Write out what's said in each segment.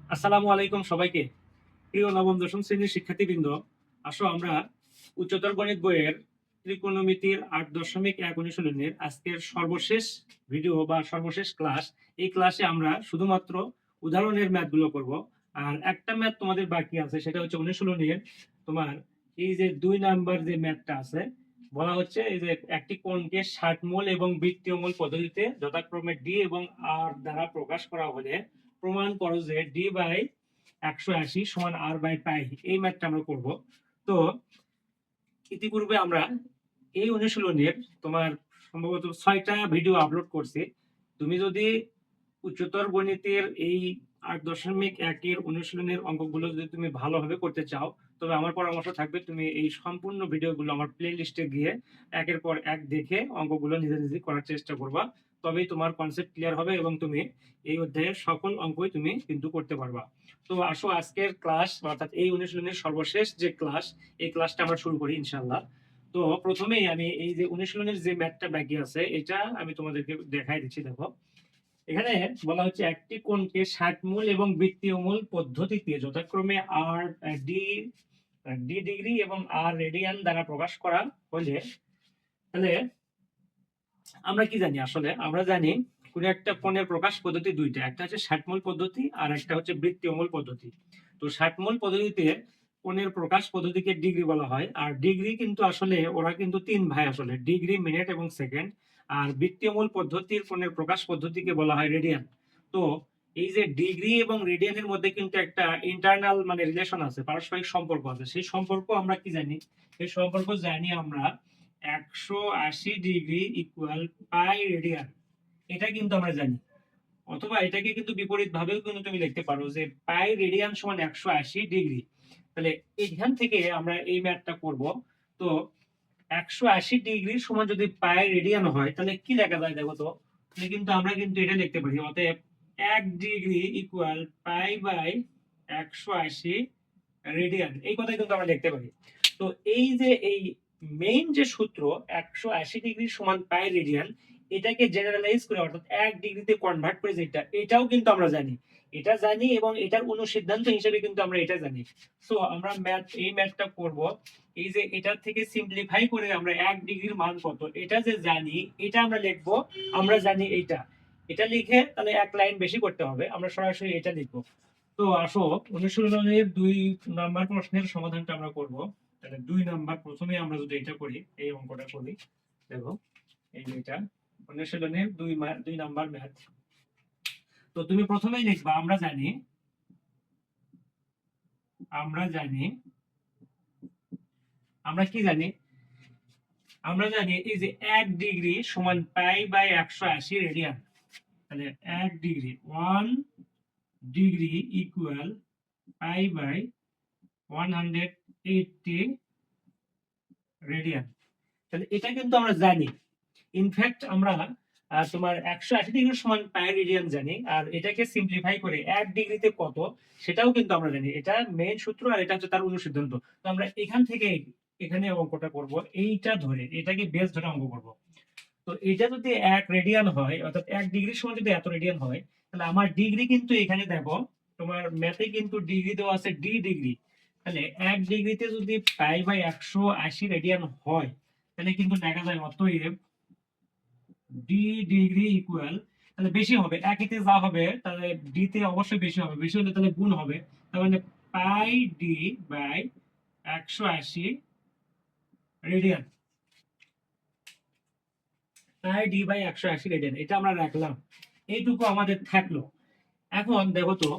আসসালামু আলাইকুম সবাইকে। প্রিয় নবম দশম শ্রেণীর শিক্ষার্থীবৃন্দ, আসো আমরা উচ্চতর গণিত বইয়ের ত্রিকোণমিতির 8.1 অনুশীলনের আজকের সর্বশেষ ভিডিও বা সর্বশেষ ক্লাস। এই ক্লাসে আমরা শুধুমাত্র উদাহরণের ম্যাথগুলো করব। আর একটা ম্যাথ তোমাদের বাকি আছে, সেটা হচ্ছে অনুশীলনের তোমার এই যে 2 নাম্বার যে ম্যাথটা আছে, বলা হচ্ছে এই যে একটি কোণকে ষাটমূল এবং বৃত্তীয় মূল পদ্ধতিতে যথাক্রমে ডি এবং আর দ্বারা প্রকাশ করা হলে প্রমাণ করো যে ডি বাই 180 সমান আর বাই পাই। এই ম্যাথটা আমরা করব। তো ইতিপূর্বে আমরা এই অনুশীলনের তোমার সম্ভবত 6টা ভিডিও আপলোড করছি। তুমি যদি উচ্চতর গণিতের এই 8.1 অনুশীলনের অঙ্কগুলো যদি তুমি ভালোভাবে করতে চাও, তবে আমার পরামর্শ থাকবে তুমি এই সম্পূর্ণ ভিডিওগুলো আমার প্লে লিস্টে গিয়ে একের পর এক দেখে অঙ্কগুলো নিজে নিজে করার চেষ্টা করবা। তবেই তোমার কনসেপ্ট ক্লিয়ার হবে এবং তুমি এই অধ্যায়ের সকল অঙ্কই তুমি কিন্তু করতে পারবা। তো আসো আজকের ক্লাস অর্থাৎ এই অনুশীলনের সর্বশেষ যে ক্লাস, এই ক্লাসটা আমরা শুরু করি ইনশাআল্লাহ। তো প্রথমেই আমি এই যে অনুশীলনের যে ম্যাথটা বাকি আছে এটা আমি তোমাদেরকে দেখাই দিচ্ছি। দেখো, এখানে বলা হচ্ছে একটি কোণকে ষাটমূল এবং বৃত্তীয় মূল পদ্ধতিতে যথাক্রমে আর ডি ডি ডিগ্রি এবং আর রেডিয়ান দ্বারা প্রকাশ করা হলে, তাহলে আমরা কি জানি? আসলে আমরা জানি কোন একটা কোণের প্রকাশ পদ্ধতি দুইটা, একটা হচ্ছে ষাটমূল পদ্ধতি আর একটা হচ্ছে বৃত্তীয় মূল পদ্ধতি। তো ষাটমূল পদ্ধতিতে কোণের প্রকাশ পদ্ধতিকে ডিগ্রি বলা হয়। আর ডিগ্রি কিন্তু আসলে ওরা কিন্তু তিন ভাই, আসলে ডিগ্রি, মিনিট এবং সেকেন্ড। আর বৃত্তীয় মূল পদ্ধতির কোণের প্রকাশ পদ্ধতিকে বলা হয় রেডিয়ান। তো এই যে ডিগ্রি এবং রেডিয়ানের মধ্যে কিন্তু একটা ইন্টারনাল মানে রিলেশন আছে, পারস্পরিক সম্পর্ক আছে। সেই সম্পর্ক আমরা কি জানি? সেই সম্পর্ক জানি আমরা 180 ডিগ্রি ইকুয়াল পাই রেডিয়ান। এটা কিন্তু আমরা জানি। অথবা এটাকে কিন্তু বিপরীত ভাবেও কিন্তু তুমি লিখতে পারো যে পাই রেডিয়ান সমান 180 ডিগ্রি। তাহলে এইখান থেকে আমরা এই ম্যাথটা করব। তো 180 ডিগ্রি সমান যদি পাই রেডিয়ান হয়, তাহলে কি লেখা যায় দেখো তো? তাহলে কিন্তু আমরা কিন্তু এটা লিখতে পারি, অতএব 1 degree equal pi by 180 radian. এই কথাই কিন্তু আমরা লিখতে পারি। তো এই যে এই মেইন যে সূত্র 180 ডিগ্রি সমান পাই রেডিয়ান, এটাকে জেনারেলাইজ করে অর্থাৎ 1 ডিগ্রিতে কনভার্ট করে যেটা, এটাও কিন্তু আমরা জানি। এটা জানি এবং এটার অনুসিদ্ধান্ত হিসেবে কিন্তু আমরা এটা জানি। সো আমরা এই ম্যাথটা করব। এই যে এটার থেকে সিম্পলিফাই করে আমরা 1 ডিগ্রির মান কত এটা যে জানি, এটা আমরা লিখবো। আমরা জানি এইটা, এটা লিখে তাহলে এক লাইন বেশি করতে হবে, আমরা সরাসরি এটা লিখবো। তো আসো অনুশীলনের 2 নাম্বার প্রশ্নের সমাধানটা আমরা করব। তাহলে 2 নাম্বার, প্রথমে আমরা যদি এটা করি, এই অঙ্কটা করি। দেখো, এই যে এটা অনুশীলনের 2 নাম্বার ম্যাথ। তো তুমি প্রথমেই লিখবা আমরা জানি আমরা কি জানি? আমরা জানি এই যে 1 ডিগ্রি সমান পাই বাই 180 রেডিয়ান। তাহলে 1 degree 1 degree equal pi by 180 radian. তাহলে এটা কিন্তু আমরা জানি। ইনফ্যাক্ট আমরা তোমার 180 ডিগ্রি সমান পাই রেডিয়ান জানি, আর এটাকে সিম্পলিফাই করে 1 ডিগ্রিতে কত সেটাও কিন্তু আমরা জানি। এটা মেইন সূত্র আর এটা হচ্ছে তার অনুসিদ্ধান্ত। তো আমরা এখান থেকে এখানে অঙ্কটা করব, এইটা ধরে, এটাকে বেস ধরে অঙ্ক করব। তো এটা যদি 1 রেডিয়ান হয়, অর্থাৎ 1 ডিগ্রি সমান যদি এত রেডিয়ান হয়, তাহলে আমার ডিগ্রি কিন্তু এখানে দেখো তোমার ম্যাথে কিন্তু ডিগ্রি দেওয়া আছে ডি ডিগ্রি। তাহলে 1 ডিগ্রিতে যদি পাই বাই 180 রেডিয়ান হয়, তাহলে কিন্তু দেখা যায় অতএব ডি ডিগ্রি ইকুয়াল, তাহলে বেশি হবে, একইতে যা হবে তাহলে ডি তে অবশ্যই বেশি হবে, বেশি হলে তাহলে গুণ হবে। তার মানে pi D by 180 radian. Pi D by 180 radian, এটা আমরা রাখলাম। এইটুকু আমাদের থাকলো। এখন দেখো তো,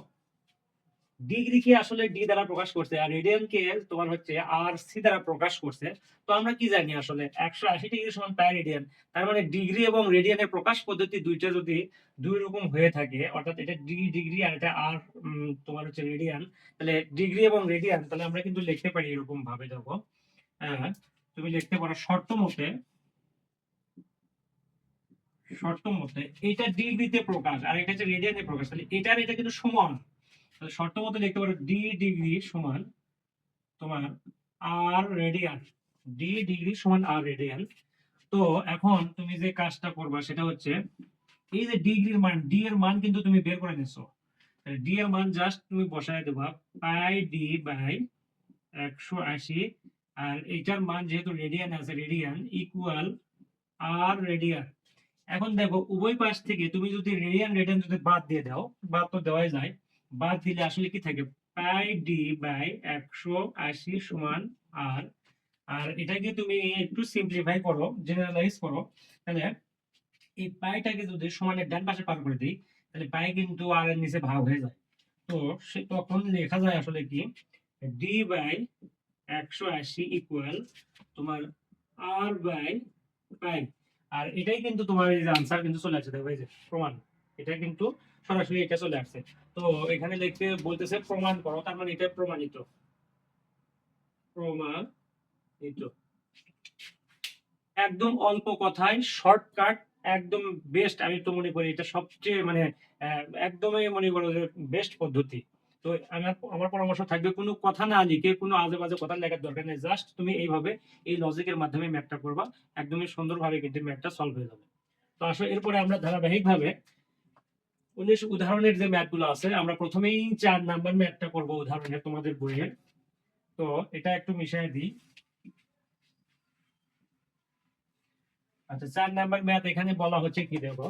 ডিগ্রিকে আসলে ডি দ্বারা প্রকাশ করছে আর রেডিয়ানকে তোমার হচ্ছে আর সি দ্বারা প্রকাশ করছে। তো আমরা কি জানি? আসলে 180 ডিগ্রি সমান পাই রেডিয়ান। তার মানে ডিগ্রি এবং রেডিয়ানের প্রকাশ পদ্ধতি দুইটা যদি দুই রকম হয়ে থাকে, অর্থাৎ এটা ডি ডিগ্রি আর এটা আর তোমার হচ্ছে রেডিয়ান, তাহলে ডিগ্রি এবং রেডিয়ান, তাহলে আমরা কিন্তু লিখতে পারি এরকম ভাবে। দেখো, হ্যাঁ, তুমি লিখতে পারো শর্ত মতে এটা ডিগ্রিতে প্রকাশ আর এটা হচ্ছে রেডিয়ানে প্রকাশ, তাহলে এটার এটা কিন্তু সমান। তাহলে শর্ত মতে লিখতে পারো ডি ডিগ্রি সমান তোমার আর রেডিয়ান। ডি ডিগ্রি সমান আর রেডিয়ান। তো এখন তুমি যে কাজটা করবা সেটা হচ্ছে এই যে ডিগ্রির মান, ডি এর মান কিন্তু তুমি বের করে নিছো। ডি এর মান জাস্ট তুমি বসায় দেবা পাই ডি বাই 180, আর এটার মান যেহেতু রেডিয়ান আছে, রেডিয়ান ইকুয়াল আর রেডিয়ান। এখন দেখো উভয় পাশ থেকে তুমি যদি রেডিয়ান রেডিয়ান যদি বাদ দিয়ে দাও, বাদ তো দেওয়াই যায়, বাদ দিলে আসলে কি থাকে, পাই ডি বাই 180 সমান আর। আর এটাকে তুমি একটু সিম্পলিফাই করো, জেনারেলাইজ করো, তাহলে এই পাইটাকে যদি সমানের ডান পাশে পার করে দিই, তাহলে পাই কিন্তু আর এর নিচে ভাগ হয়ে যায়। তো সে তখন লেখা যায় আসলে কি, ডি বাই 180 ইকুয়াল তোমার আর বাই পাই। আর এটাই কিন্তু তোমার এই যে আনসার কিন্তু চলে আসছে, দেখো এই যে প্রমাণ, এটা কিন্তু সরাসরি এটা চলে আসছে। তো এখানে লিখতে বলতেছে প্রমাণ করো, তার মানে এটা প্রমাণিত, প্রমাণিত। একদম অল্প কথায় শর্টকাট, একদম বেস্ট। আমি তো মনে করি এটা সবচেয়ে মানে একদমই মনে করো যে বেস্ট পদ্ধতি। তো আমার পরামর্শ থাকবে কোনো কথা না লিখে, কোনো আজে বাজে কথা লেখার দরকার নেই, জাস্ট তুমি এইভাবে এই লজিকের মাধ্যমে ম্যাপটা করবা, একদমই সুন্দরভাবে কিন্তু ম্যাপটা সলভ হয়ে যাবে। তো আসলে এরপরে আমরা ধারাবাহিকভাবে 19 উদাহরণের যে ম্যাথগুলো আছে, আমরা প্রথমেই 4 নাম্বার ম্যাথটা করব উদাহরণের তোমাদের বইয়ে। তো এটা একটু মিশিয়ে দিই। আচ্ছা, 4 নাম্বার ম্যাথ এখানে বলা হচ্ছে কি দেখো,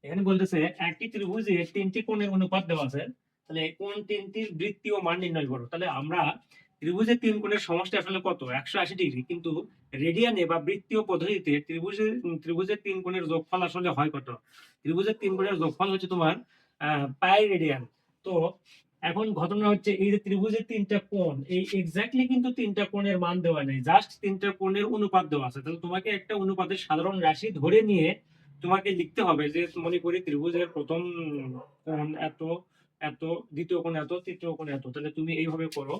এখানে বলতেছে একটি ত্রিভুজের 3টি কোণের অনুপাত দেওয়া আছে, তাহলে কোণ 3টির বৃত্তীয় মান নির্ণয় করো। তাহলে আমরা ত্রিভুজের 3 কোণের সমষ্টি আসলে কত, 180 ডিগ্রি, কিন্তু রেডিয়ানে বা বৃত্তীয় পদ্ধতিতে ত্রিভুজের 3 কোণের যোগফল আসলে হয় কত? ত্রিভুজের 3 কোণের যোগফল হচ্ছে তোমার পাই রেডিয়ান। তো এখন ঘটনা হচ্ছে এই যে ত্রিভুজের 3টা কোণ, এই এক্স্যাক্টলি কিন্তু 3টা কোণের মান দেওয়া নেই, জাস্ট 3টা কোণের অনুপাত দেওয়া আছে। তাহলে তোমাকে একটা অনুপাতের সাধারণ রাশি ধরে নিয়ে তোমাকে লিখতে হবে যে মনে করি ত্রিভুজের প্রথম কোণ এত, এত, দ্বিতীয় কোণ এত, তৃতীয় কোণ এত। তাহলে তুমি এইভাবে করো।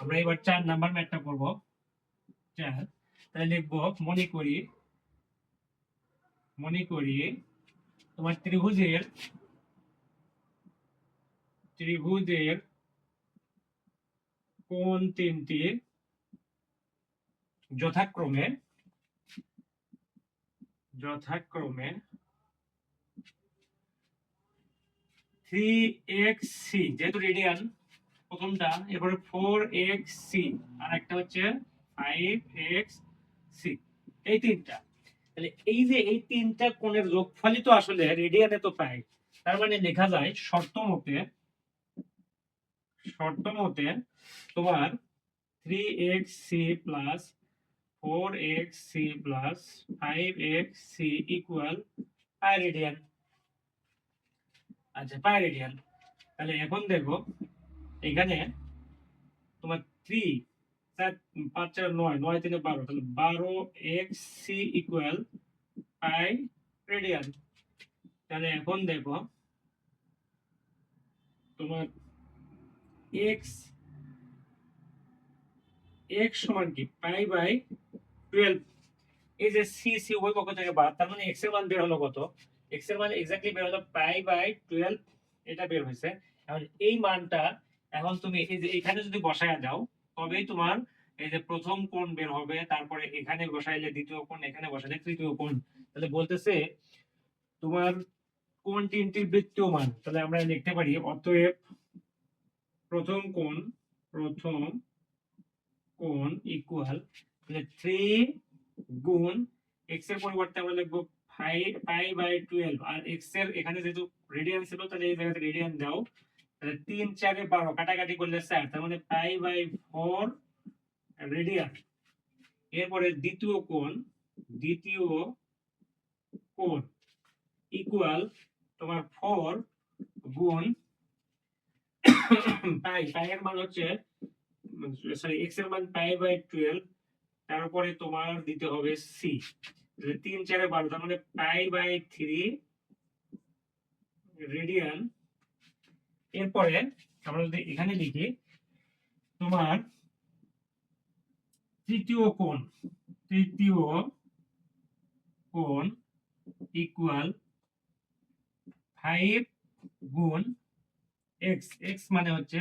আমরা এবার 4 নাম্বার ম্যাথটা করব। 4, তাহলে লিখবো মনে করি তোমার ত্রিভুজের কোণ 3টি যথাক্রমে 3xc, যেহেতু রেডিয়ান প্রথমটা, এরপরে 4xc, আর একটা হচ্ছে 5xc, এই তিনটা। তাহলে এই যে এই তিনটা কোণের যোগফলই তো আসলে রেডিয়ানে তো পাই। তার মানে লেখা যায় শর্ত মতে তোমার 3xc plus 4xc plus 5xc equal পাই রেডিয়ান। আচ্ছা, পাই রেডিয়ান। তাহলে এখন দেখো এখানে তোমার 3, 4, 5, 4, 9, 9, 3, 12, তাহলে 12xc ইকুয়াল পাই রেডিয়ান। তাহলে এখন দেখো তোমার x সমান কি, পাই বাই 12। এই যে c উভয় পক্ষ থেকে বাদ, তার মানে x এর মান বের হলো কত, x এর মান এক্স্যাক্টলি বের হলো পাই বাই 12, এটা বের হয়েছে। এখন এই মানটা এখন তুমি এই যে এখানে যদি বসায় দাও, তবেই তোমার এই যে প্রথম কোণ বের হবে, তারপরে এখানে বসাইলে দ্বিতীয় কোণ, এখানে বসাইলে তৃতীয় কোণ। তাহলে বলতেছে তোমার কোণ 3টির বৃত্তীয় মান। তাহলে আমরা লিখতে পারি অতএব প্রথম কোণ ইকুয়াল, তাহলে 3 গুণ x এর পরিবর্তে আমরা লিখবো পাই বাই 12, আর x এর এখানে যেহেতু রেডিয়ান ছিল, তাহলে এই জায়গাতে রেডিয়ান দাও। তাহলে 3, 4, 12 কাটাকাটি করলে 4, তার মানে পাই বাই 4 রেডিয়ান। এরপরে দ্বিতীয় কোণ ইকুয়াল তোমার 4 গুণ পাই এর মান হচ্ছে, সরি x এর মান পাই বাই 12, তারপরে তোমার দিতে হবে c, 3, 4, 12, তার মানে পাই বাই 3 রেডিয়ান। এরপরে আমরা যদি এখানে লিখি তোমার তৃতীয় কোণ ইকুয়াল 5 গুণ x মানে হচ্ছে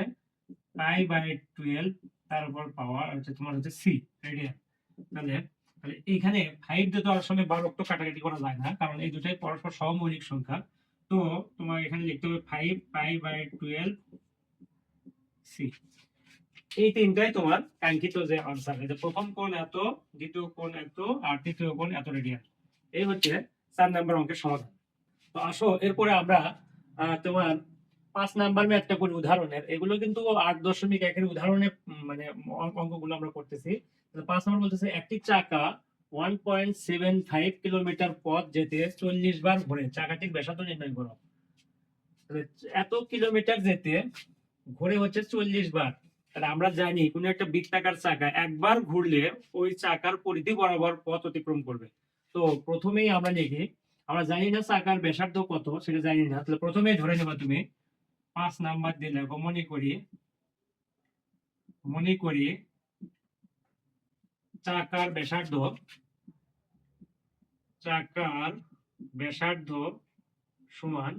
পাই বাই 12, তার উপর পাওয়ার হচ্ছে তোমার হচ্ছে c রেডিয়ান। তাহলে এখানে 5 দিয়ে তো আসলে 12 তো কাটাকাটি করা যায় না, কারণ এই দুটাই পরস্পর সহমৌলিক সংখ্যা। তো তোমার এখানে লিখতে হবে 5π/12 সি। এই তিনটাই তোমার কাঙ্ক্ষিত যে আনসার, যে প্রথম কোণ এত, দ্বিতীয় কোণ এত, আর তৃতীয় কোণ এত রেডিয়ান। এই হচ্ছে 4 নাম্বার অঙ্কের সমাধান। তো আসো এরপরে আমরা তোমার 5 নাম্বার ম্যাথটা করি উদাহরণের। এগুলো কিন্তু 8.1 উদাহরণের মানে অঙ্কগুলো আমরা করতেছি। 5 নাম্বার বলতেছে একটি চাকা 1.75 কিলোমিটার পথ যেতে 40 বার ঘোরে, চাকাটির ব্যাসার্ধ নির্ণয় করো। এত কিলোমিটার যেতে ঘুরে হচ্ছে 40 বার। তাহলে আমরা জানি কোন একটা বৃত্তাকার চাকা একবার ঘুরলে ওই চাকার পরিধি বরাবর পথ অতিক্রম করবে। তো প্রথমেই আমরা লিখি, আমরা জানি না চাকার ব্যাসার্ধ কত, সেটা জানি না। তাহলে প্রথমেই ধরে নেবা তুমি 5 নাম্বার দিয়ে লেখো, মনে করি চাকার ব্যাসার্ধ সমান,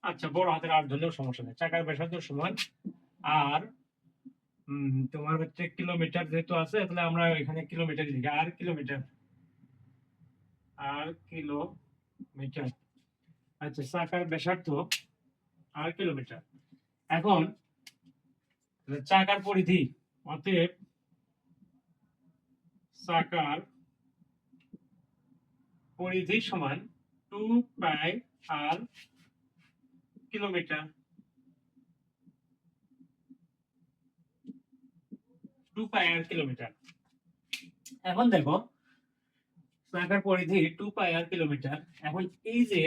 আচ্ছা বড় হাতের আর ধরলেও সমস্যা নেই, চাকার ব্যাসার্ধ সমান আর তোমার হচ্ছে কিলোমিটার যেহেতু আছে, তাহলে আমরা এখানে কিলোমিটার লিখি, আর কিলোমিটার। আচ্ছা, চাকার ব্যাসার্ধ আর কিলোমিটার। এখন চাকার পরিধি, অতএব চাকার পরিধি সমান 2πr কিলোমিটার। 2πr kilometre. এখন দেখো চাকার পরিধি 2πr কিলোমিটার। এখন এই যে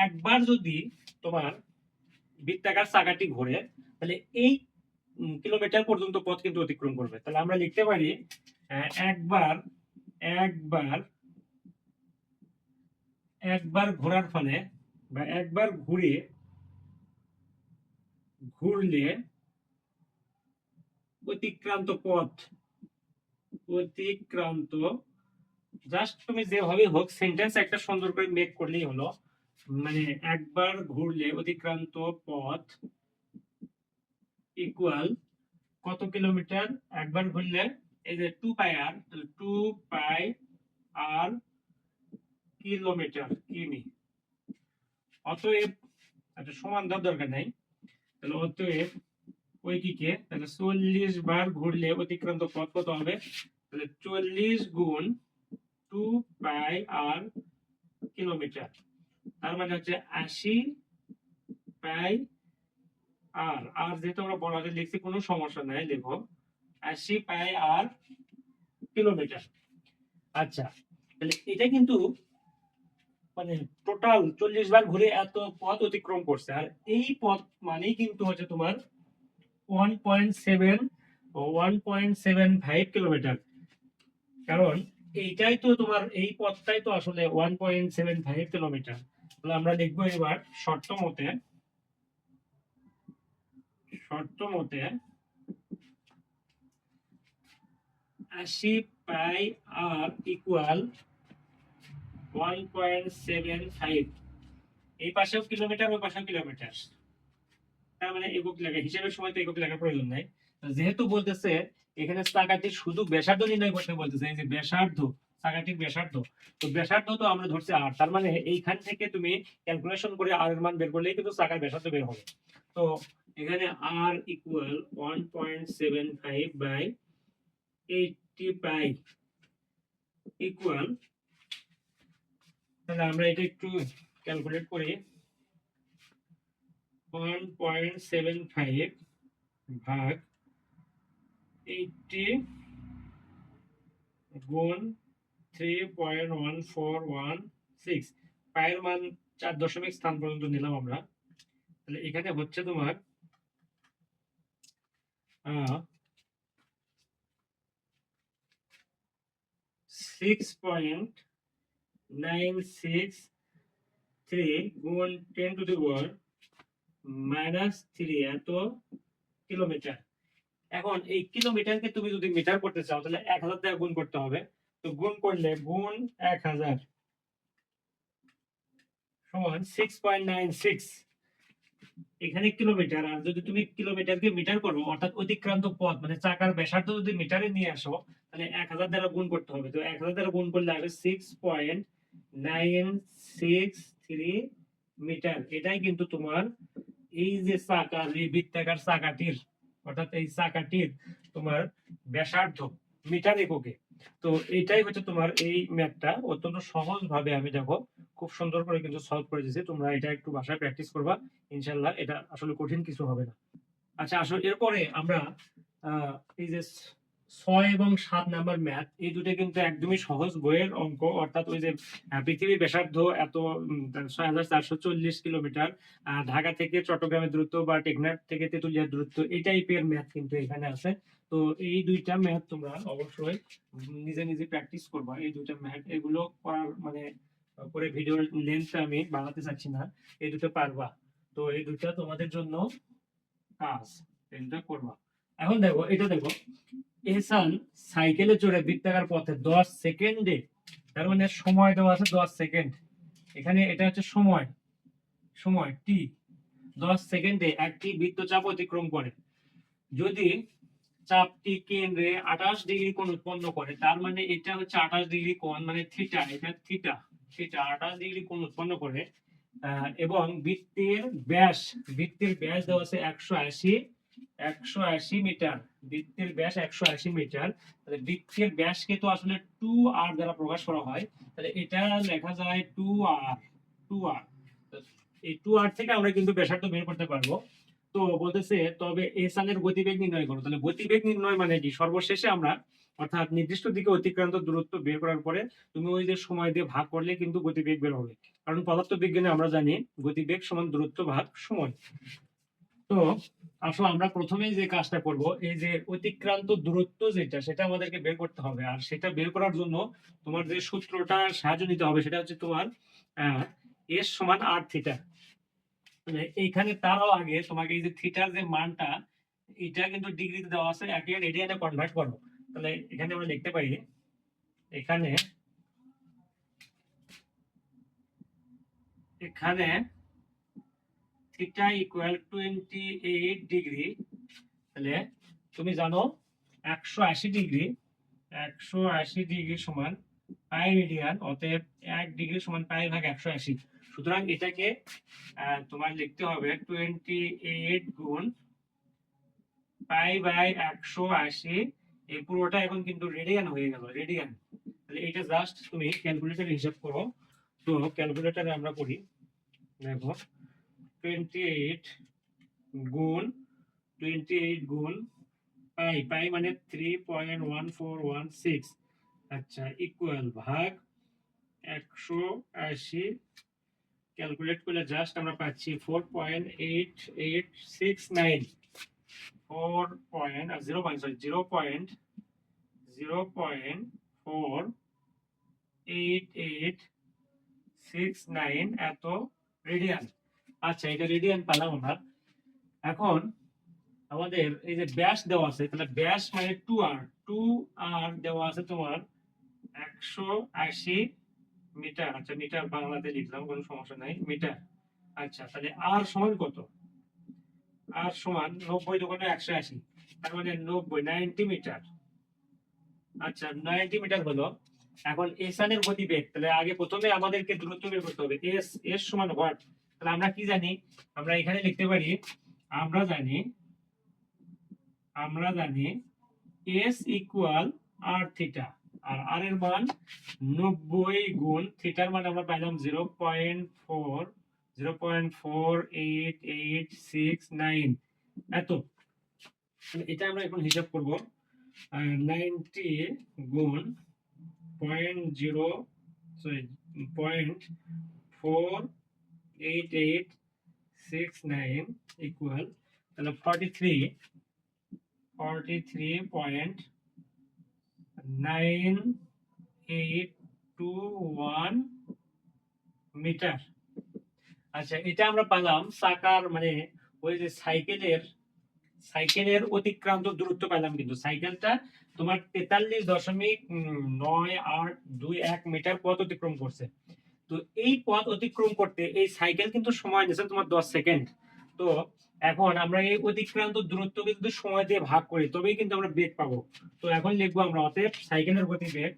একবার যদি তোমার বৃত্তাকার চাকাটি ঘোরে, তাহলে এই কিলোমিটার পর্যন্ত পথ কিন্তু অতিক্রম করবে। তাহলে আমরা লিখতে পারি একবার ঘোরার ফলে বা একবার ঘুরলে অতিক্রান্ত জাস্ট তুমি যেভাবে হোক সেন্টেন্স একটা সুন্দর করে মেক করলেই হলো। মানে একবার ঘুরলে অতিক্রান্ত পথ ইকুয়াল কত কিলোমিটার? একবার ঘুরলে এই যে 2πr, 2πr কিলোমিটার, কিমি। অতএব একটা সমান দেওয়ার দরকার নাই, তাহলে অতএব ওই দিকে তাহলে 40 বার ঘুরলে অতিক্রান্ত পথ কত হবে? তাহলে 40 গুণ 2πr কিলোমিটার, তার মানে হচ্ছে 80πr। আর যেহেতু আমরা বড় হাতে লিখছি কোনো সমস্যা নাই, লিখো 80πr কিলোমিটার। আচ্ছা, তাহলে এটা কিন্তু মানে টোটাল 40 বার ঘুরে এত পথ অতিক্রম করছে। আর এই পথ মানেই কিন্তু হচ্ছে তোমার 1.75 কিলোমিটার। কারণ এইটাই তো তোমার, এই পথটাই তো আসলে 1.75 কিলোমিটার। তাহলে আমরা লিখবো এবার শর্ত মতে 80πr ইকুয়াল 1.75। এই পাশেও কিলোমিটার, ওই পাশেও কিলোমিটার, তার মানে একক লেখা হিসাবের সময় তো একক লেখার প্রয়োজন নাই। যেহেতু বলতেছে এখানে চাকাটির শুধু ব্যাসার্ধ নির্ণয় করতে বলতেছে, এই যে ব্যাসার্ধ, চাকাটির ব্যাসার্ধ, তো ব্যাসার্ধ তো আমরা ধরছি আর, তার মানে এইখান থেকে তুমি ক্যালকুলেশন করে আর এর মান বের করলেই কিন্তু চাকার ব্যাসার্ধ বের হবে। তো এখানে আর ইকুয়াল 1.75/80π ইকুয়াল, তাহলে আমরা এটা একটু ক্যালকুলেট করি। 1.75 ভাগ 80 গুণ 3.1416, পায়ের মান 4 দশমিক স্থান পর্যন্ত নিলাম আমরা। তাহলে এখানে হচ্ছে তোমার 6.963 গুণ 10 টু দি পাওয়ার -3 এত কিলোমিটার। এখন এই কিলোমিটারকে তুমি যদি মিটার করতে চাও তাহলে 1000 দিয়ে গুণ করতে হবে। তো গুণ করলে গুণ 1000 সমান 6.96, এখানে কিলোমিটার। আর যদি তুমি কিলোমিটারকে মিটার করো, অর্থাৎ অতিক্রান্ত পথ মানে চাকার ব্যাসার্ধ যদি মিটারে নিয়ে আসো, তাহলে 1000 দ্বারা গুণ করতে হবে। তো 1000 দ্বারা গুণ করলে আসবে 6.963 মিটার। এটাই কিন্তু তোমার এই যে চাকার, এই বৃত্তাকার চাকাটির, অর্থাৎ এই চাকাটির তোমার ব্যাসার্ধ মিটার এককে। তো এটাই হচ্ছে তোমার এই ম্যাথটা। অত্যন্ত সহজ ভাবে আমি দেখো খুব সুন্দর করে কিন্তু সলভ করে দিয়েছি। তোমরা এটা একটু বাসায় প্র্যাকটিস করবা, ইনশাল্লাহ এটা আসলে কঠিন কিছু হবে না। আচ্ছা আসলে এরপরে আমরা এই যে 6 এবং 7 নাম্বার ম্যাথ, এই দুটো কিন্তু একদমই সহজ বইয়ের অঙ্ক। অর্থাৎ ওই যে পৃথিবীর ব্যাসার্ধ এত 6440 কিলোমিটার, ঢাকা থেকে চট্টগ্রামের দূরত্ব বা টেকনাফ থেকে তেতুলিয়ার দূরত্ব, এই টাইপের ম্যাথ কিন্তু এখানে আছে। তো এই দুইটা ম্যাথ তোমরা অবশ্যই নিজে নিজে প্র্যাকটিস করবা। এই দুইটা ম্যাথ এগুলো করার মানে করে ভিডিওর লেন্থটা আমি বাড়াতে চাচ্ছি না, এই দুটো পারবা। তো এই দুইটা তোমাদের জন্য কাজ, এটা করবা। এখন দেখো, এটা দেখো, এহসান সাইকেলে চড়ে বৃত্তাকার পথে 10 সেকেন্ডে, তার মানে সময় দেওয়া আছে 10 সেকেন্ড। এখানে এটা হচ্ছে সময়, সময় টি, 10 সেকেন্ডে একটি বৃত্তচাপ অতিক্রম করে। যদি চাপটি কেন্দ্রে 28 ডিগ্রি কোণ উৎপন্ন করে, তার মানে এটা হচ্ছে 28 ডিগ্রি কোণ, মানে থিটা, এটা থিটা, থিটা 28 ডিগ্রি কোণ উৎপন্ন করে। এবং বৃত্তের ব্যাস, বৃত্তের ব্যাস দেওয়া আছে 180 মিটার। বৃত্তের ব্যাস 180 মিটার। তাহলে বৃত্তের ব্যাসকে তো আসলে 2r দ্বারা প্রকাশ করা হয়, তাহলে এটা লেখা যায় 2r, 2r। এই 2r থেকে আমরা কিন্তু ব্যাসার্ধ বের করতে পারবো। তো বলতেছে তবে এহসানের গতিবেগ নির্ণয় করো। তাহলে গতিবেগ নির্ণয় মানে কি, সর্বশেষে আমরা অর্থাৎ নির্দিষ্ট দিকে অতিক্রান্ত দূরত্ব বের করার পরে তুমি ওই যে সময় দিয়ে ভাগ করলে কিন্তু গতিবেগ বের হবে। কারণ পদার্থ বিজ্ঞানে আমরা জানি গতিবেগ সমান দূরত্ব ভাগ সময়। তো আসলে আমরা প্রথমেই যে কাজটা করব, এই যে অতিক্রান্ত দূরত্ব যেটা, সেটা আমাদেরকে বের করতে হবে। আর সেটা বের করার জন্য তোমার যে সূত্রটা সাহায্য নিতে হবে, সেটা হচ্ছে তোমার এস সমান আর থিটা। মানে এইখানে তারও আগে তোমাকে এই যে থিটার যে মানটা, এটা কিন্তু ডিগ্রিতে দেওয়া আছে, একে রেডিয়ানে কনভার্ট করো। তাহলে এখানে আমরা লিখতে পারি, এখানে এখানে থিটা ইকুয়াল 28 ডিগ্রি। তাহলে তুমি জানো 180 ডিগ্রি, 180 ডিগ্রি সমান পাই রেডিয়ান, অতএব 1 ডিগ্রি সমান পাই ভাগ 180। সুতরাং এটাকে তোমার লিখতে হবে 28 গুণ পাই বাই 180। এই পুরোটা এখন কিন্তু রেডিয়ান হয়ে গেল, রেডিয়ান। তাহলে এটা জাস্ট তুমি ক্যালকুলেটরে হিসাব করো। তো ক্যালকুলেটরে আমরা করি, দেখো 28 গুণ 28 গুণ পাই, পাই মানে 3.1416, আচ্ছা, ইকুয়াল ভাগ 180। ক্যালকুলেট করলে জাস্ট আমরা পাচ্ছি 4.8869, 0.8869 এত রেডিয়ান। আচ্ছা, এটা রেডিয়ান পেলাম আমরা। এখন আমাদের এই যে ব্যাস দেওয়া আছে, তাহলে ব্যাস মানে 2r, 2r দেওয়া আছে তোমার 180 মিটার। আচ্ছা, মিটার বাংলাতে লিখলাম, কোনো সমস্যা নাই, মিটার। আচ্ছা, তাহলে আর সমান কত? আর সমান 90 দোকানে 180, তার মানে 90 মিটার। আচ্ছা, 90 মিটার হলো। এখন এসানের গতিবেগ, তাহলে আগে প্রথমে আমাদেরকে দূরত্ব বের করতে হবে। এস, এস সমান হোয়াট? তাহলে আমরা কি জানি? আমরা এখানে লিখতে পারি, আমরা জানি এস ইকুয়াল আর থিটা। আর আর এর মান 90 গুণ থিটার মান আমরা পাইলাম 0.4889 এত। এটা আমরা এখন হিসাব করব, 90 গুণ 0.8869 ইকুয়াল, তাহলে 43.9821 মিটার। আচ্ছা, এটা আমরা পেলাম চাকার মানে ওই যে সাইকেলের অতিক্রান্ত দূরত্ব পেলাম। কিন্তু সাইকেলটা তোমার 43.9821 মিটার পথ অতিক্রম করছে। তো এই পথ অতিক্রম করতে এই সাইকেল কিন্তু সময় নিয়েছে তোমার 10 সেকেন্ড। তো এখন আমরা এই অতিক্রান্ত দূরত্বকে যদি সময় দিয়ে ভাগ করি, তবেই কিন্তু আমরা বেগ পাবো। তো এখন লিখবো আমরা, অতএব সাইকেলের গতিবেগ,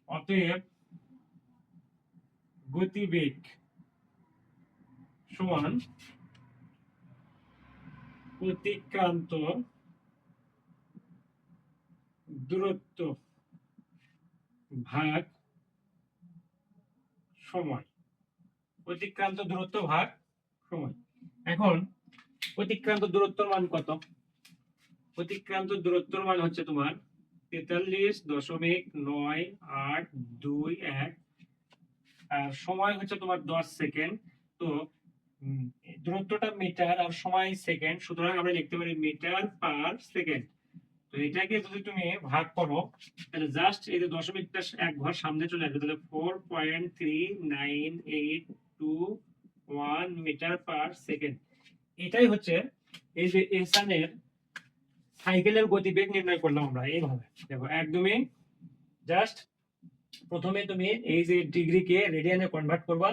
অতএব গতিবেগ সমান অতিক্রান্ত দূরত্ব ভাগ সময়। অতিক্রান্ত দূরত্ব ভাগ সময়। এখন অতিক্রান্ত দূরত্বের মান কত? অতিক্রান্ত দূরত্বের মান হচ্ছে তোমার 43.981, আর সময় হচ্ছে তোমার 10 সেকেন্ড। তো দূরত্বটা মিটার আর সময় সেকেন্ড, সুতরাং আমরা লিখতে পারি মিটার পার সেকেন্ড। তো এটাকে যদি তুমি ভাগ করো তাহলে জাস্ট এই যে দশমিকটা এক ঘর সামনে চলে আসবে, তাহলে 4.3982 মিটার পার সেকেন্ড। এটাই হচ্ছে এই যে এসানের সাইকেলের গতিবেগ নির্ণয় করলাম আমরা এইভাবে। দেখো একদমই জাস্ট প্রথমে তুমি এই যে ডিগ্রিকে রেডিয়ানে কনভার্ট করবা,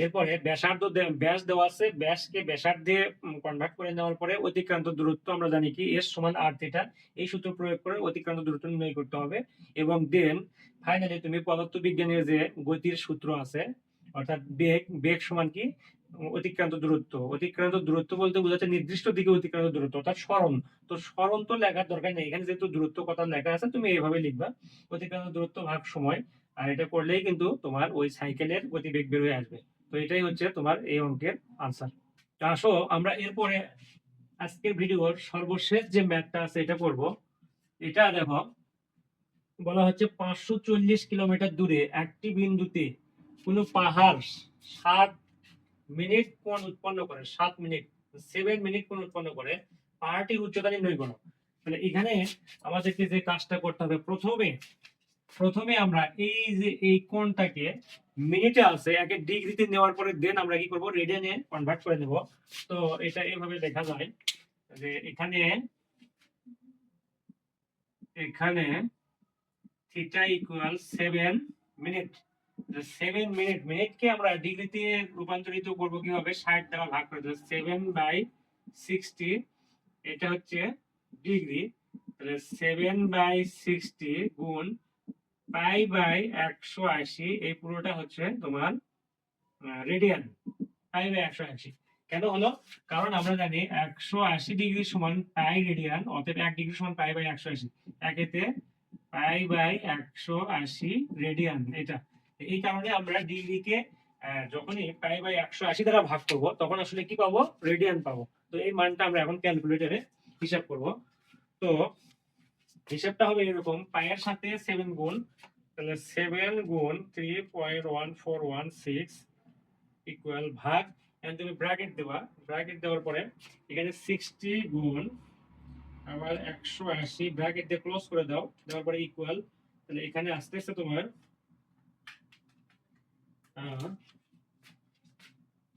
এরপরে ব্যাসার্ধ ব্যাস দেওয়া আছে, ব্যাসকে ব্যাসার্ধে কনভার্ট করে নেওয়ার পরে অতিক্রান্ত দূরত্ব আমরা জানি কি এস সমান আর থিটা, এই সূত্র প্রয়োগ করে অতিক্রান্ত দূরত্ব নির্ণয় করতে হবে। এবং দেন ফাইনালি তুমি পদার্থবিজ্ঞানের যে গতির সূত্র আছে, অর্থাৎ বেগ সমান কি অতিক্রান্ত দূরত্ব। অতিক্রান্ত দূরত্ব বলতে বোঝাচ্ছে নির্দিষ্ট দিকে অতিক্রান্ত দূরত্ব, অর্থাৎ সরণ। তো সরণ তো লেখার দরকার নেই, এখানে যেহেতু দূরত্ব কথা লেখা আছে তুমি এইভাবে লিখবা অতিক্রান্ত দূরত্ব ভাগ সময়, আর এটা করলেই কিন্তু তোমার ওই সাইকেলের গতিবেগ বের হয়ে আসবে। তো এটাই হচ্ছে তোমার এই অঙ্কের আনসার। তো আসো আমরা এরপরে আজকের ভিডিওর সর্বশেষ যে ম্যাথটা আছে এটা করব। এটা দেখো বলা হচ্ছে 540 কিলোমিটার দূরে একটি বিন্দুতে কোনো পাহাড় 7 মিনিট কোণ উৎপন্ন করে, 7 মিনিট কোণ উৎপন্ন করে, পাহাড়টির উচ্চতা নির্ণয় করো। তাহলে এখানে আমাদেরকে যে কাজটা করতে হবে, প্রথমে আমরা এই যে এই কোণটাকে মিনিটে আছে একে ডিগ্রিতে নেওয়ার পরে দেন আমরা কি করব রেডিয়ানে কনভার্ট করে নেব। তো এটা এইভাবে লেখা যায় যে এখানে থিটা ইকুয়াল 7 মিনিট। 7 মিনিটকে আমরা ডিগ্রিতে রূপান্তরিত করব কিভাবে, 60 দ্বারা ভাগ করে দেব, 7/60, এটা হচ্ছে ডিগ্রি। তাহলে 7/60 গুণ π/180, এই পুরোটা হচ্ছে তোমার রেডিয়ান। π/180 কেন হলো, কারণ আমরা জানি 180 ডিগ্রি সমান পাই রেডিয়ান, অতএব 1 ডিগ্রি সমান π/180, একেতে π/180 রেডিয়ান। এটা এই কারণে আমরা ডিগ্রিকে যখনই π/180 দ্বারা ভাগ করব তখন আসলে কি পাবো, রেডিয়ান পাবো। তো এই মানটা আমরা এখন ক্যালকুলেটরে হিসাব করব। তো হিসাবটা হবে এরকম, পায়ের সাথে 7 গুণ, তাহলে 7 গুণ 3.1416 ইকুয়াল ভাগ, এন্ড তুমি ব্র্যাকেট দেবা, ব্র্যাকেট দেওয়ার পরে এখানে 60 গুণ আবার 180 ব্র্যাকেট দিয়ে ক্লোজ করে দাও, দেওয়ার পরে ইকুয়াল, তাহলে এখানে আসতেছে তোমার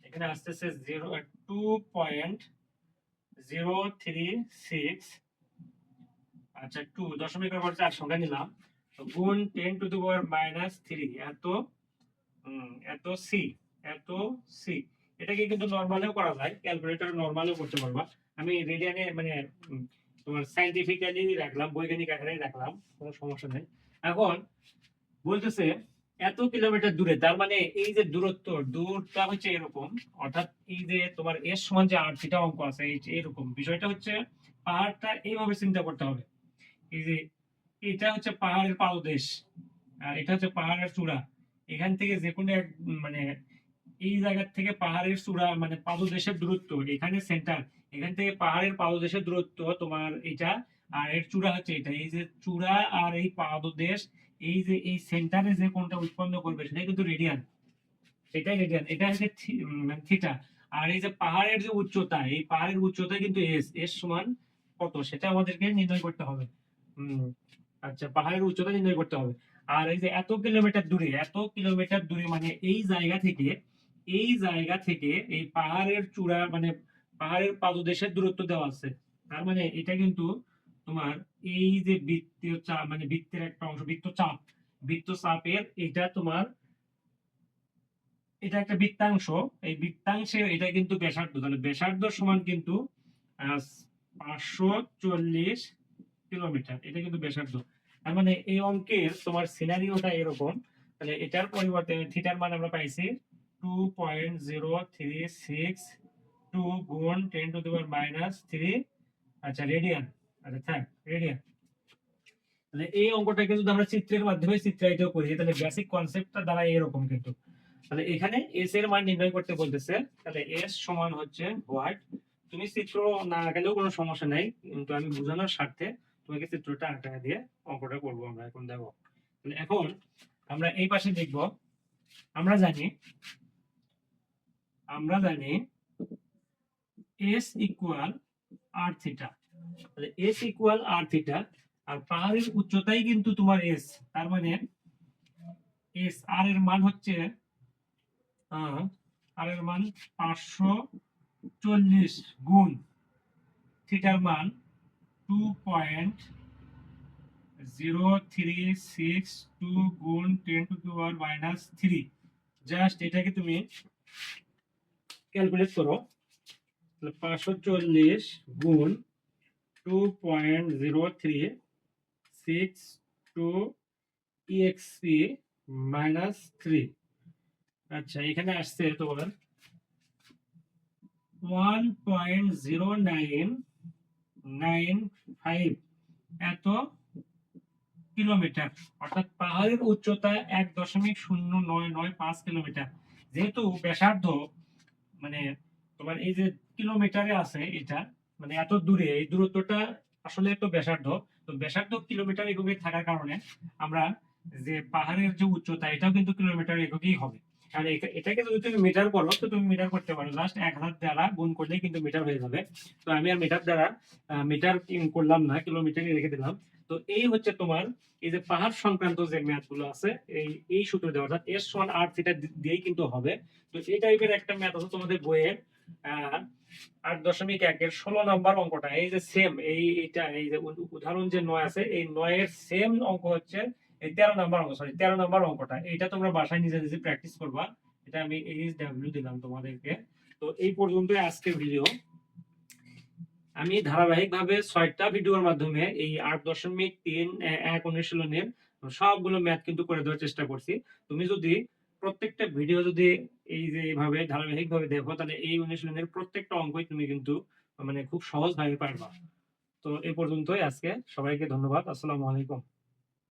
এখানে আসতেছে 2.036, আচ্ছা 2 দশমিকের পর 4 সংখ্যা নিলাম, গুণ 10 টু দি পাওয়ার -3, এত সি, এত সি। এটাকে কিন্তু নরমালেও করা যায়, ক্যালকুলেটর নরমালেও করতে পারবা। আমি রেডিয়ানে মানে তোমার সাইন্টিফিক্যালি রাখলাম, বৈজ্ঞানিক আকারে রাখলাম, কোনো সমস্যা নেই। এখন বলতেছে এত কিলোমিটার দূরে, তার মানে এই যে দূরটা হচ্ছে এরকম, অর্থাৎ এই যে তোমার এর সমান যে আর থিটা অঙ্ক আছে এই এরকম, বিষয়টা হচ্ছে পাহাড়টা এইভাবে চিন্তা করতে হবে। এই যে এটা হচ্ছে পাহাড়ের পাদদেশ আর এটা হচ্ছে পাহাড়ের চূড়া, এখান থেকে যে কোনো এক মানে এই জায়গা থেকে পাহাড়ের চূড়া মানে পাদদেশের দূরত্ব, এখানে সেন্টার, এখান থেকে পাহাড়ের পাদদেশের দূরত্ব তোমার এটা, আর এর চূড়া হচ্ছে এটা। এই যে চূড়া আর এই পাদদেশ, এই যে এই সেন্টারে যে কোণটা উৎপন্ন করবে সেটাই কিন্তু রেডিয়ান, সেটাই রেডিয়ান, এটা হচ্ছে থিটা। আর এই যে পাহাড়ের যে উচ্চতা, এই পাহাড়ের উচ্চতা কিন্তু এস সমান কত সেটা আমাদেরকে নির্ণয় করতে হবে। আচ্ছা পাহাড়ের উচ্চতা নির্ণয় করতে হবে। আর এই যে এত কিলোমিটার দূরে মানে এই জায়গা থেকে এই পাহাড়ের চূড়া মানে পাহাড়ের পাদদেশের দূরত্ব দেওয়া আছে। তার মানে এটা কিন্তু তোমার এই যে বৃত্তীয় চাপ মানে বৃত্তের একটা অংশ, বৃত্তচাপের এটা তোমার এটা একটা বৃত্তাংশ, এই বৃত্তাংশের এটা কিন্তু ব্যাসার্ধ, তাহলে ব্যাসার্ধ সমান কিন্তু 540 কিলোমিটার, এটা কিন্তু ব্যাসার্ধ। তার মানে এই অঙ্কের তোমার সিনারিওটা এরকম। তাহলে এটার পরিবর্তে থিটার মান আমরা পাইছি 2.0362 গুণ 10⁻³ আচ্ছা রেডিয়ান। আচ্ছা থাক রেডিয়ান। তাহলে এই অঙ্কটাকে যদি আমরা চিত্রের মাধ্যমে চিত্রায়িত করি তাহলে বেসিক কনসেপ্টটা দ্বারা এরকম কিন্তু। তাহলে এখানে এস এর মান নির্ণয় করতে বলতেছে। তাহলে এস সমান হচ্ছে হোয়াট, তুমি চিত্র না আঁকালেও কোনো সমস্যা নাই, কিন্তু আমি বোঝানোর স্বার্থে তোমাকে চিত্রটা আঁকা দিয়ে অঙ্কটা করবো আমরা এখন। দেখো তাহলে এখন আমরা এই পাশে দেখব, আমরা জানি এস ইকুয়াল আর থিটা। তাহলে এস ইকুয়াল আর থিটা, আর পাহাড়ের উচ্চতাই কিন্তু তোমার এস, তার মানে এস আর এর মান হচ্ছে আর এর মান 540 গুণ থিটার মান 2.0362 গুণ 10⁻³ জাস্ট এটাকে তুমি ক্যালকুলেট করো। 540 গুণ 2.0362 exp -3। আচ্ছা এখানে আসছে তোমার 1.0995 এত কিলোমিটার, অর্থাৎ পাহাড়ের উচ্চতা 1.0995 কিলোমিটার। যেহেতু ব্যাসার্ধ মানে তোমার এই যে কিলোমিটারে আছে, এটা মানে এত দূরে, এই দূরত্বটা আসলে তো ব্যাসার্ধ, তো ব্যাসার্ধ কিলোমিটার এককে থাকার কারণে আমরা যে পাহাড়ের যে উচ্চতা এটাও কিন্তু কিলোমিটার এককেই হবে। আর এটাকে যদি তুমি মিটার করো তো তুমি মিটার করতে পারো, জাস্ট 1000 দ্বারা গুণ করলেই কিন্তু মিটার হয়ে যাবে। তো আমি আর মিটার দ্বারা মিটার করলাম না, কিলোমিটারই রেখে দিলাম। তো এই হচ্ছে তোমার এই যে পাহাড় সংক্রান্ত যে ম্যাথ গুলো আছে এই সূত্র দেওয়া, অর্থাৎ এস সমান আর থিটা দিয়েই কিন্তু হবে। তো এই টাইপের একটা ম্যাথ আছে তোমাদের বইয়ের 8.1 এর 16 নম্বর অঙ্কটা, এই যে সেম এইটা এই যে উদাহরণ যে 9 আছে, এই 9 এর সেম অঙ্ক হচ্ছে এই 13 নম্বর অঙ্ক, সরি 13 নম্বর অঙ্কটা। এটা তোমরা বাসায় নিজে নিজে প্র্যাকটিস করবা। এটা আমি এইচডব্লিউ দিলাম তোমাদেরকে। তো এই পর্যন্তই আজকের ভিডিও। আমি ধারাবাহিকভাবে 6টা ভিডিওর মাধ্যমে এই 8.3 অনুশীলনের সবগুলো ম্যাথ কিন্তু করে দেওয়ার চেষ্টা করছি। তুমি যদি প্রত্যেকটা ভিডিও যদি এই যে এইভাবে ধারাবাহিকভাবে দেখো তাহলে এই অনুশীলনের প্রত্যেকটা অঙ্কই তুমি কিন্তু মানে খুব সহজভাবে পারবা। তো এই পর্যন্তই আজকে, সবাইকে ধন্যবাদ। আসসালামু আলাইকুম।